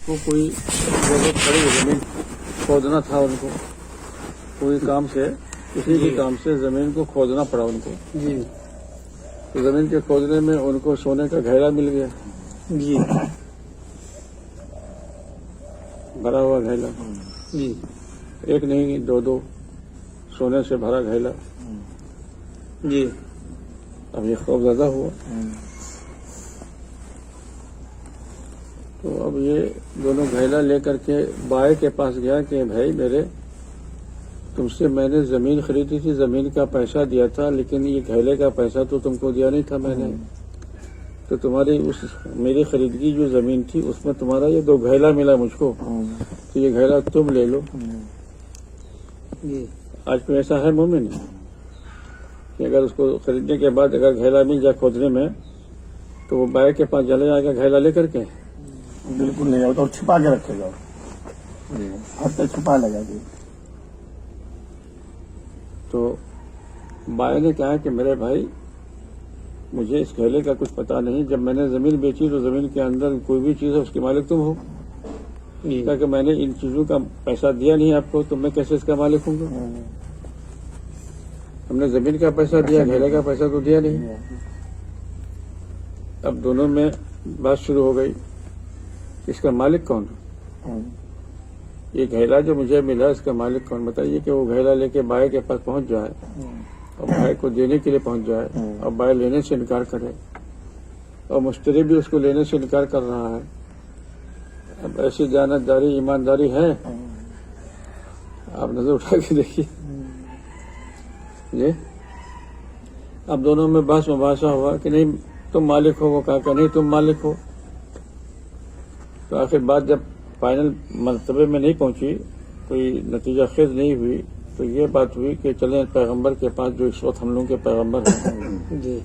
को कोई जरूरत पड़ी जमीन खोदना था उनको, कोई काम से, किसी भी काम से जमीन को खोदना पड़ा उनको जी तो जमीन के खोदने में उनको सोने का घेरा मिल गया, जी भरा हुआ घेरा, जी एक नहीं दो दो सोने से भरा घेरा। जी अब ये खौफजदा हुआ तो अब ये दोनों घेरा लेकर के बाई के पास गया कि भाई मेरे, तुमसे मैंने जमीन खरीदी थी, जमीन का पैसा दिया था, लेकिन ये घेरे का पैसा तो तुमको दिया नहीं था मैंने, तो तुम्हारी उस मेरी खरीदगी जो जमीन थी उसमें तुम्हारा ये दो घेरा मिला मुझको, तो ये घेरा तुम ले लो। जी आज कोई ऐसा है मोमिन कि अगर उसको खरीदने के बाद अगर घेरा मिल जाए खोदने में तो वो बाई के पास चले जाएगा घेरा लेकर के? बिल्कुल नहीं होता, और छिपा के रखेगा, हद तक छिपा लेगा जी। तो बाई ने कहा कि मेरे भाई मुझे इस घेरे का कुछ पता नहीं, जब मैंने जमीन बेची तो जमीन के अंदर कोई भी चीज है उसके मालिक तुम हो, कहा कि मैंने इन चीजों का पैसा दिया नहीं आपको, तो मैं कैसे इसका मालिक हूँ? हमने जमीन का पैसा दिया, घेरे का पैसा तो दिया नहीं। अब दोनों में बात शुरू हो गई, इसका मालिक कौन है? ये घेरा जो मुझे मिला इसका मालिक कौन? बताइए कि वो घेरा लेके बाई के पास पहुंच जाए और बाई को देने के लिए पहुंच जाए और बाई लेने से इनकार करे और मुश्तरी भी उसको लेने से इनकार कर रहा है। अब ऐसी जानतदारी ईमानदारी है? आप नजर उठा के देखिए जी। अब दोनों में बहस मुबासा हुआ कि नहीं तुम मालिक हो, वो कहा कि नहीं तुम मालिक हो। तो आखिर बात जब फाइनल मर्तबे में नहीं पहुंची, कोई नतीजा खेज नहीं हुई, तो ये बात हुई कि चलें पैगंबर के पास जो इस वक्त हम लोगों के पैगंबर हैं जी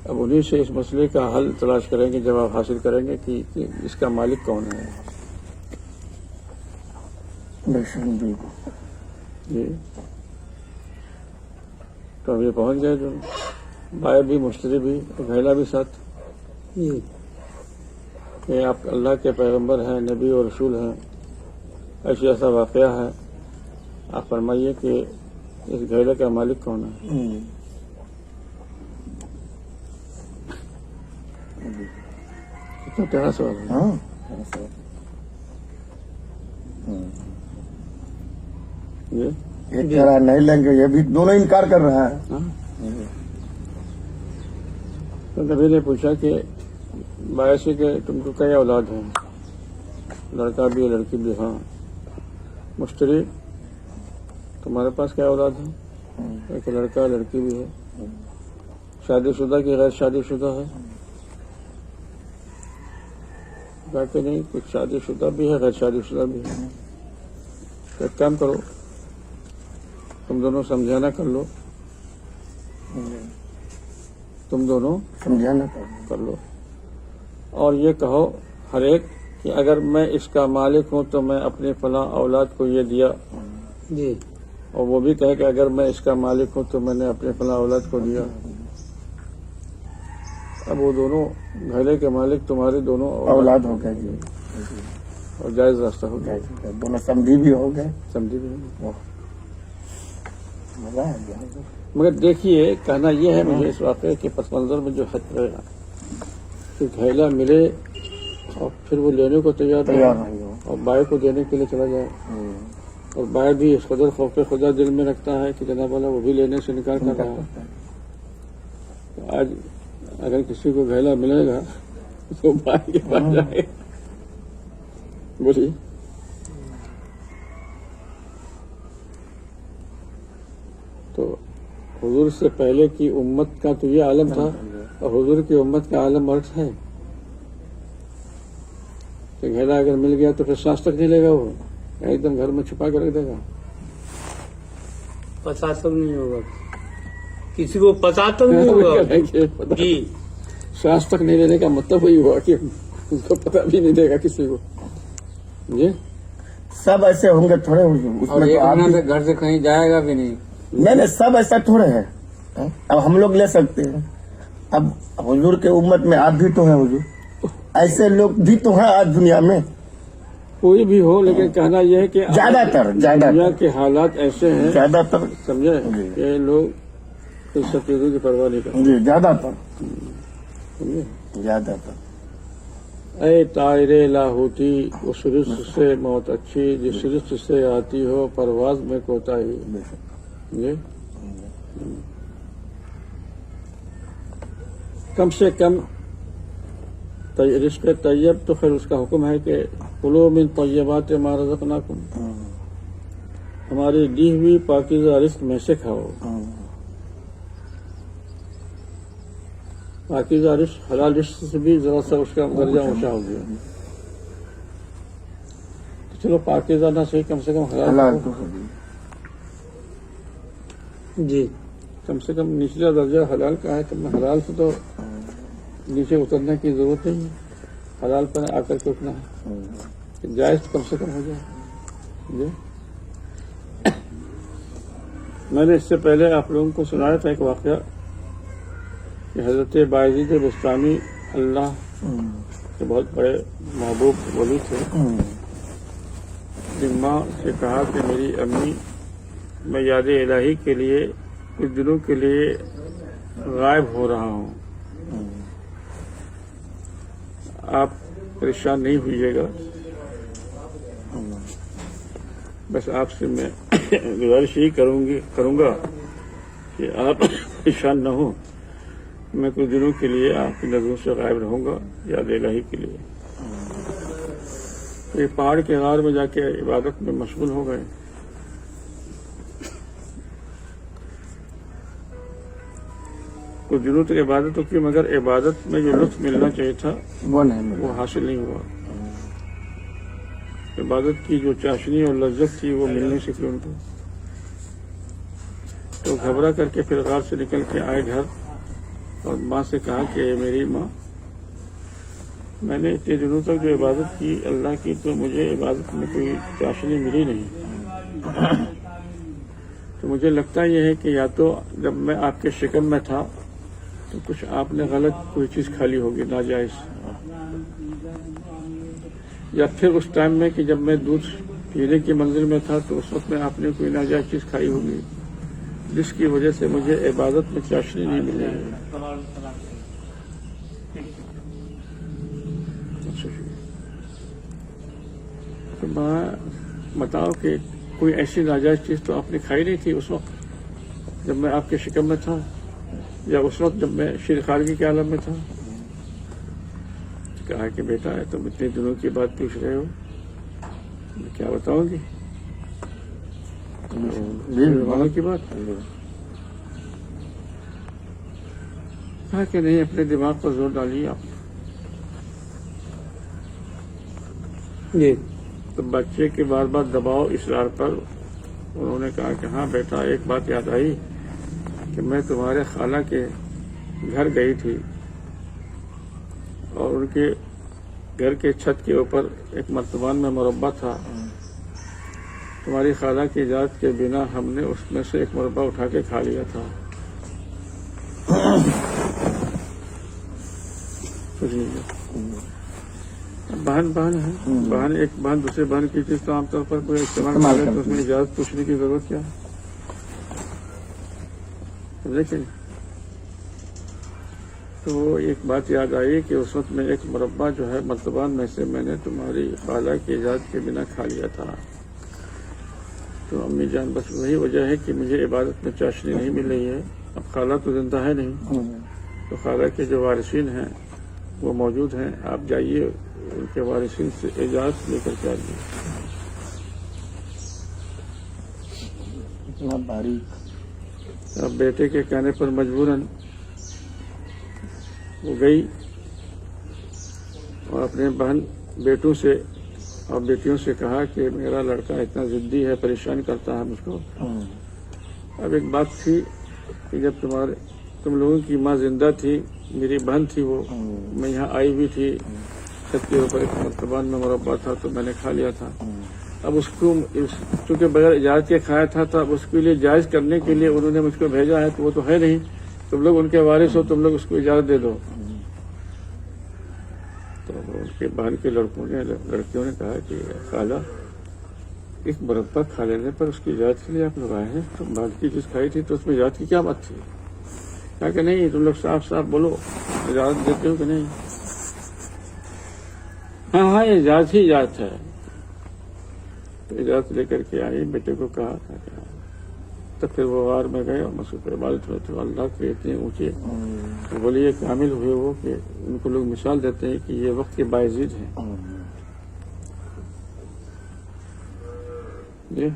अब उन्हीं से इस मसले का हल तलाश करेंगे, जवाब हासिल करेंगे कि इसका मालिक कौन है। जी तो अब ये पहुंच गए जो बाई भी मुश्तरी भी घेरा भी साथ जी कि आप अल्लाह के पैगंबर हैं, नबी और रसूल हैं, ऐसी ऐसा वाकया है, आप फरमाइए कि इस घेरे का मालिक कौन है। कितना टेढ़ा सवाल है। ये एक कह रहा है नहीं लेंगे, ये भी दोनों इनकार कर रहे हैं। हाँ? तो नबी ने पूछा कि बाई से कि तुमको कई औलाद हैं? लड़का भी लड़की भी। हाँ। मुश्तरी तुम्हारे पास क्या औलाद है? एक लड़का लड़की भी है। शादीशुदा की गैर शादीशुदा है? कहा कि नहीं, कुछ शादीशुदा भी है गैर शादीशुदा भी है। तो एक काम करो, तुम दोनों समझाना कर लो, तुम दोनों समझाना कर लो और ये कहो हर एक कि अगर मैं इसका मालिक हूं तो मैं अपने फलां औलाद को ये दिया, जी और वो भी कहे कि अगर मैं इसका मालिक हूं तो मैंने अपने फलां औलाद को दिया। अब वो दोनों घेरे के मालिक तुम्हारे दोनों औलाद हो गए जी, और जायज रास्ता हो गया, दोनों समझी भी हो गए। समझी भी नहीं। मजा आ गया। मगर देखिए कहना यह है मुझे इस वाक़े के पस मंजर में जो हद रहेगा कि घेरा मिले और फिर वो लेने को तैयार नहीं हो और बाई को देने के लिए चला जाए, और बाई भी इस कदर खौफ खुदा दिल में रखता है कि जनाब वाला वो भी लेने से इनकार कर रहा है। तो आज अगर किसी को घेरा मिलेगा तो बाई के पास जाए, बोलिए। तो हुजूर से पहले की उम्मत का तो ये आलम था और हुजूर की उम्मत का आलम वर्ष है कि घेरा अगर मिल गया तो फिर सांस तक नहीं लेगा, वो एकदम घर में छुपा कर रख देगा। पता तक नहीं होगा, किसी को पता तक नहीं होगा जी। सांस तक नहीं लेने का मतलब वही हुआ कि उसको पता भी नहीं देगा किसी को। जी सब ऐसे होंगे थोड़े, और उसमें एक तो आप महीना से घर से कहीं जाएगा भी नहीं। नहीं, सब ऐसा थोड़े है। अब हम लोग ले सकते हैं, अब हुजूर के उम्मत में आप भी तो हैं हुजूर, ऐसे लोग भी तो हैं आज दुनिया में, कोई भी हो, लेकिन कहना यह है कि ज्यादातर दुनिया के हालात ऐसे हैं, ज्यादातर समझे, जी। कि लोग तो सब चीजों की परवाह नहीं करते, जी, ज्यादातर समझे। ज्यादातर ऐ तायरे लाहौती, उस रिश्त से मौत अच्छी, जिस रिश्त से आती हो परवाज में कोताही, समझे। कम से कम रिश्क तैयब तो खैर उसका हुक्म है कि कुलो मिन तैयबात मा रज़क़नाकुम, हमारी दी हुई पाकीज़ा रिस्क में से खाओ। पाकीज़ा रिस्क हलाल रिस्क से भी जरा सा उसका दर्जा ऊंचा हो गया। तो चलो पाकीज़ा ना सही, कम से कम हलाल हलाल खाओ। तो जी, कम से कम निचला दर्जा हलाल का है, तो हलाल से तो नीचे उतरने की जरूरत नहीं है, हलाल पर आकर के उठना है, जायज कम से कम हो जाए। जी, मैंने इससे पहले आप लोगों को सुनाया था एक वाक़या कि हजरत बायज़ीद बुस्तामी अल्लाह के बहुत बड़े महबूब वली थे, अपनी माँ से कहा कि मेरी अम्मी, मैं याद इलाही के लिए कुछ दिनों के लिए गायब हो रहा हूँ, आप परेशान नहीं होइएगा, बस आपसे मैं गुजारिश ही करूंगा कि आप परेशान न हो, मैं कुछ दिनों के लिए आपकी नजरों से गायब रहूंगा याद इलाही के लिए। तो पहाड़ के गार में जाके इबादत में मशगूल हो गए। कुछ दिनों तक इबादत तो की, मगर इबादत में जो लुत्फ मिलना चाहिए था वो नहीं मिला। वो हासिल नहीं हुआ। इबादत की जो चाशनी और लज्जत थी वो मिल नहीं सकी उनको। तो घबरा करके फिर गार से निकल के आए घर और माँ से कहा कि मेरी माँ, मैंने इतने दिनों तक जो इबादत की अल्लाह की, तो मुझे इबादत में कोई चाशनी मिली नहीं। तो मुझे लगता यह है कि या तो जब मैं आपके शिकम में था तो कुछ आपने गलत कोई चीज खा ली होगी नाजायज, या फिर उस टाइम में कि जब मैं दूध पीने की मंजिल में था तो उस वक्त में आपने कोई नाजायज चीज खाई होगी, जिसकी वजह से मुझे इबादत में चाशनी नहीं मिली है। तो माँ बताओ कि कोई ऐसी नाजायज चीज तो आपने खाई नहीं थी उस वक्त जब मैं आपके शिकम में था, या उस वक्त जब मैं शीर खारगी के आलम में था। कहा कि बेटा तुम इतने दिनों की बात पूछ रहे हो, मैं क्या बताऊंगी की बात। कहा कि नहीं, अपने दिमाग पर जोर डालिए आप। जी, तो बच्चे के बार बार दबाव इसरार पर उन्होंने कहा कि हाँ बेटा, एक बात याद आई कि मैं तुम्हारे खाला के घर गई थी और उनके घर के छत के ऊपर एक मर्तबान में मुरब्बा था। तुम्हारी खाला की इजाजत के बिना हमने उसमें से एक मुरब्बा उठा के खा लिया था। बहन बहन है, बहन एक बहन दूसरे बहन की चीज तो आमतौर पर कोई इस्तेमाल करे तो उसमें इजाजत पूछने की जरूरत क्या है, लेकिन तो एक बात याद आई कि उस वक्त में एक मुरब्बा जो है मर्तबान में से मैंने तुम्हारी खाला की इजाजत के बिना खा लिया था। तो अम्मी जान, बस वही वजह है कि मुझे इबादत में चाशनी नहीं मिल रही है। अब खाला तो जिंदा है नहीं, तो खाला के जो वारिसीन हैं वो मौजूद हैं, आप जाइए उनके वारिसीन से इजाजत लेकर के आइए। इतना बारीक। अब बेटे के कहने पर मजबूरन वो गई और अपने बहन बेटों से और बेटियों से कहा कि मेरा लड़का इतना जिद्दी है, परेशान करता है मुझको। अब एक बात थी कि जब तुम लोगों की माँ जिंदा थी, मेरी बहन थी वो, मैं यहाँ आई हुई थी, छत के ऊपर एक मर्तबान में मुरब्बा था तो मैंने खा लिया था। अब उसको चूंकि बगैर इजाजत के खाया था, तो अब उसके लिए जायज करने के लिए उन्होंने मुझको भेजा है, तो वो तो है नहीं, तुम लोग उनके वारिस हो, तुम लोग उसको इजाजत दे दो। तो اس کے بہن کے لڑکیوں نے کہا کہ خالہ ایک مربع کھا لینے پر اس کی اجازت کے لیے آپ لوگ آئے ہیں، تو بہن کی چیز کھائی تھی تو اس میں اجازت کی کیا بات تھی؟ کہا کہ نہیں تم لوگ صاف صاف بولو، اجازت دیتے ہو کہ نہیں؟ ہاں یہ اجازت ہی اجازت ہے۔ تو اجازت لے کر کے آئی، بیٹے کو کہا تھا کہ تو پھر وہ غار میں گئے اور مسجد پر عبادت میں تھے، اللہ کے اتنے اونچے ولی کامل ہوئے وہ کہ ان کو لوگ مثال دیتے ہیں کہ یہ وقت کے باعزید ہیں۔ جی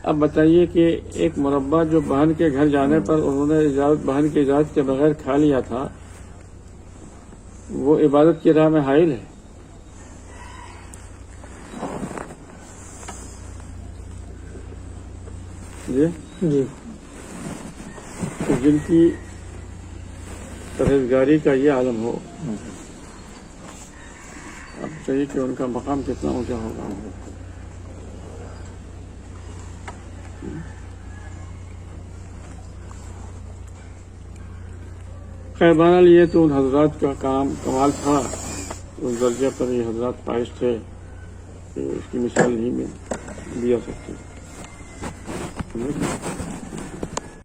اب بتائیے کہ ایک مربع جو بہن کے گھر جانے پر انہوں نے بہن کی اجازت کے بغیر کھا لیا تھا، وہ عبادت کی راہ میں حائل ہے۔ جی جی تو جن کی پرہیزگاری کا یہ عالم ہو، اب چاہیے کہ ان کا مقام کتنا اونچا ہوگا۔ خیر بہرحال یہ تو ان حضرات کا کمال تھا، اس درجے پر یہ حضرات فائز تھے کہ اس کی مثال نہیں دیا سکتے۔